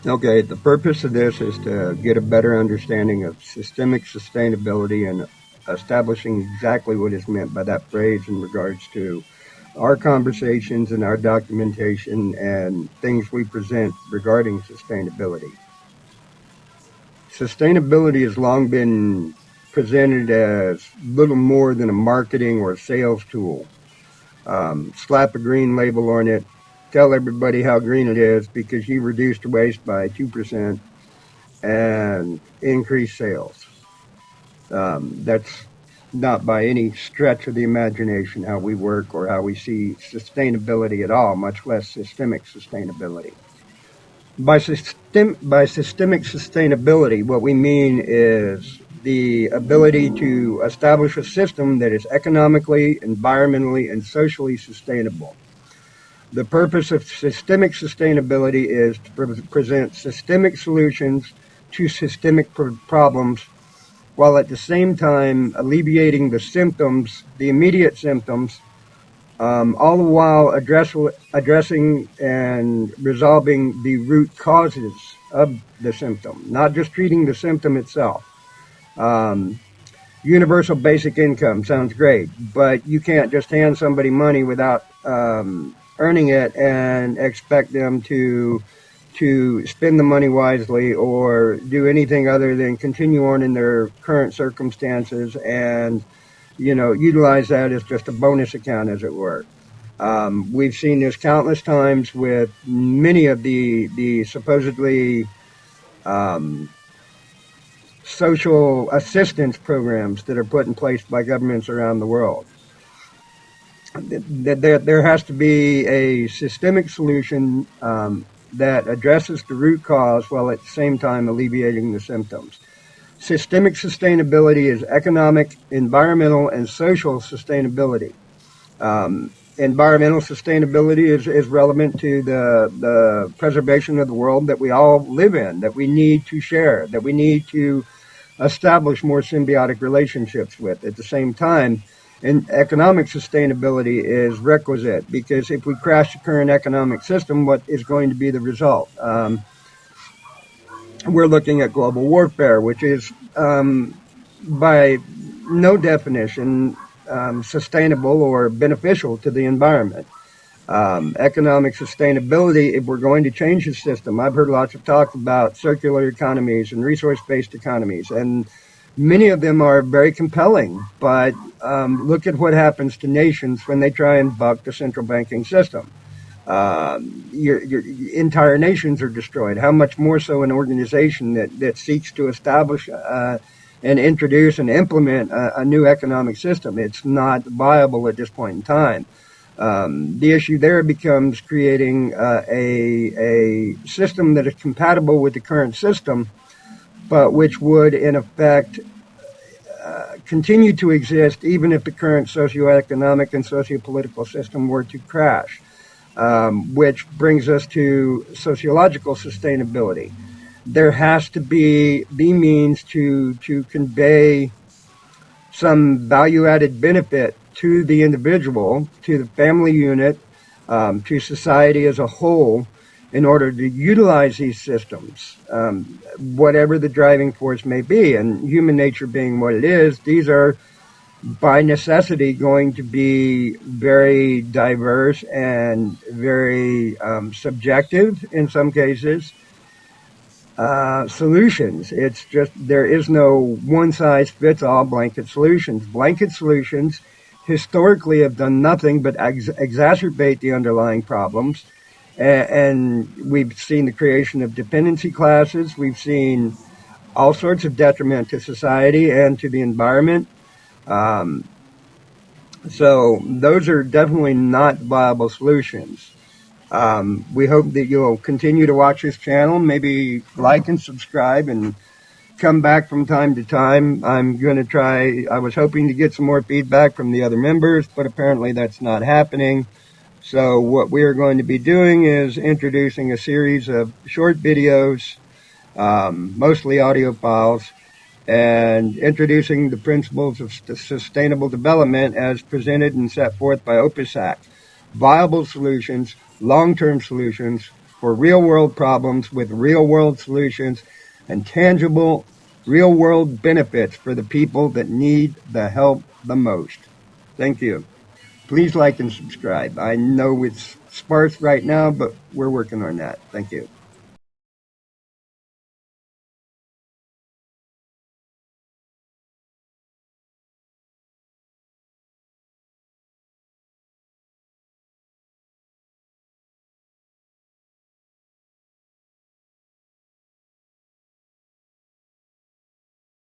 Okay, the purpose of this is to get a better understanding of systemic sustainability and establishing exactly what is meant by that phrase in regards to our conversations and our documentation and things we present regarding sustainability. Sustainability has long been presented as little more than a marketing or sales tool. Slap a green label on it, tell everybody how green it is because you reduced waste by 2% and increase sales. That's not by any stretch of the imagination how we work or how we see sustainability at all, much less systemic sustainability. By systemic sustainability, what we mean is the ability to establish a system that is economically, environmentally, and socially sustainable. The purpose of systemic sustainability is to present systemic solutions to systemic problems while at the same time alleviating the symptoms, the immediate symptoms, all the while addressing and resolving the root causes of the symptom, not just treating the symptom itself. Um, Universal basic income sounds great, but you can't just hand somebody money without earning it and expect them to spend the money wisely or do anything other than continue on in their current circumstances and utilize that as just a bonus account, as it were. We've seen this countless times with many of the supposedly um, social assistance programs that are put in place by governments around the world. There has to be a systemic solution that addresses the root cause while at the same time alleviating the symptoms. Systemic sustainability is economic, environmental, and social sustainability. Environmental sustainability is relevant to the preservation of the world that we all live in, that we need to share, that we need to establish more symbiotic relationships with. At the same time, and economic sustainability is requisite because if we crash the current economic system, what is going to be the result? We're looking at global warfare, which is by no definition sustainable or beneficial to the environment. Economic sustainability, if we're going to change the system, I've heard lots of talk about circular economies and resource-based economies, and many of them are very compelling, but look at what happens to nations when they try and buck the central banking system. Your entire nations are destroyed. How much more so an organization that seeks to establish and introduce and implement a new economic system? It's not viable at this point in time. The issue there becomes creating a system that is compatible with the current system, but which would, in effect, continue to exist even if the current socioeconomic and sociopolitical system were to crash, which brings us to sociological sustainability. There has to be the means to convey some value-added benefit to the individual, to the family unit, to society as a whole, in order to utilize these systems, whatever the driving force may be. And human nature being what it is, these are by necessity going to be very diverse and very subjective in some cases. Solutions. It's just there is no one size fits all blanket solutions. Blanket solutions historically have done nothing but exacerbate the underlying problems. And we've seen the creation of dependency classes. We've seen all sorts of detriment to society and to the environment. Um, so those are definitely not viable solutions. We hope that you'll continue to watch this channel, maybe like and subscribe and come back from time to time. I'm going to try, I was hoping to get some more feedback from the other members, but apparently that's not happening. So what we are going to be doing is introducing a series of short videos, mostly audio files, and introducing the principles of sustainable development as presented and set forth by OPISAC. Viable solutions, long-term solutions, for real world problems with real world solutions and tangible real world benefits for the people that need the help the most. Thank you. Please like and subscribe. I know it's sparse right now, but we're working on that. Thank you.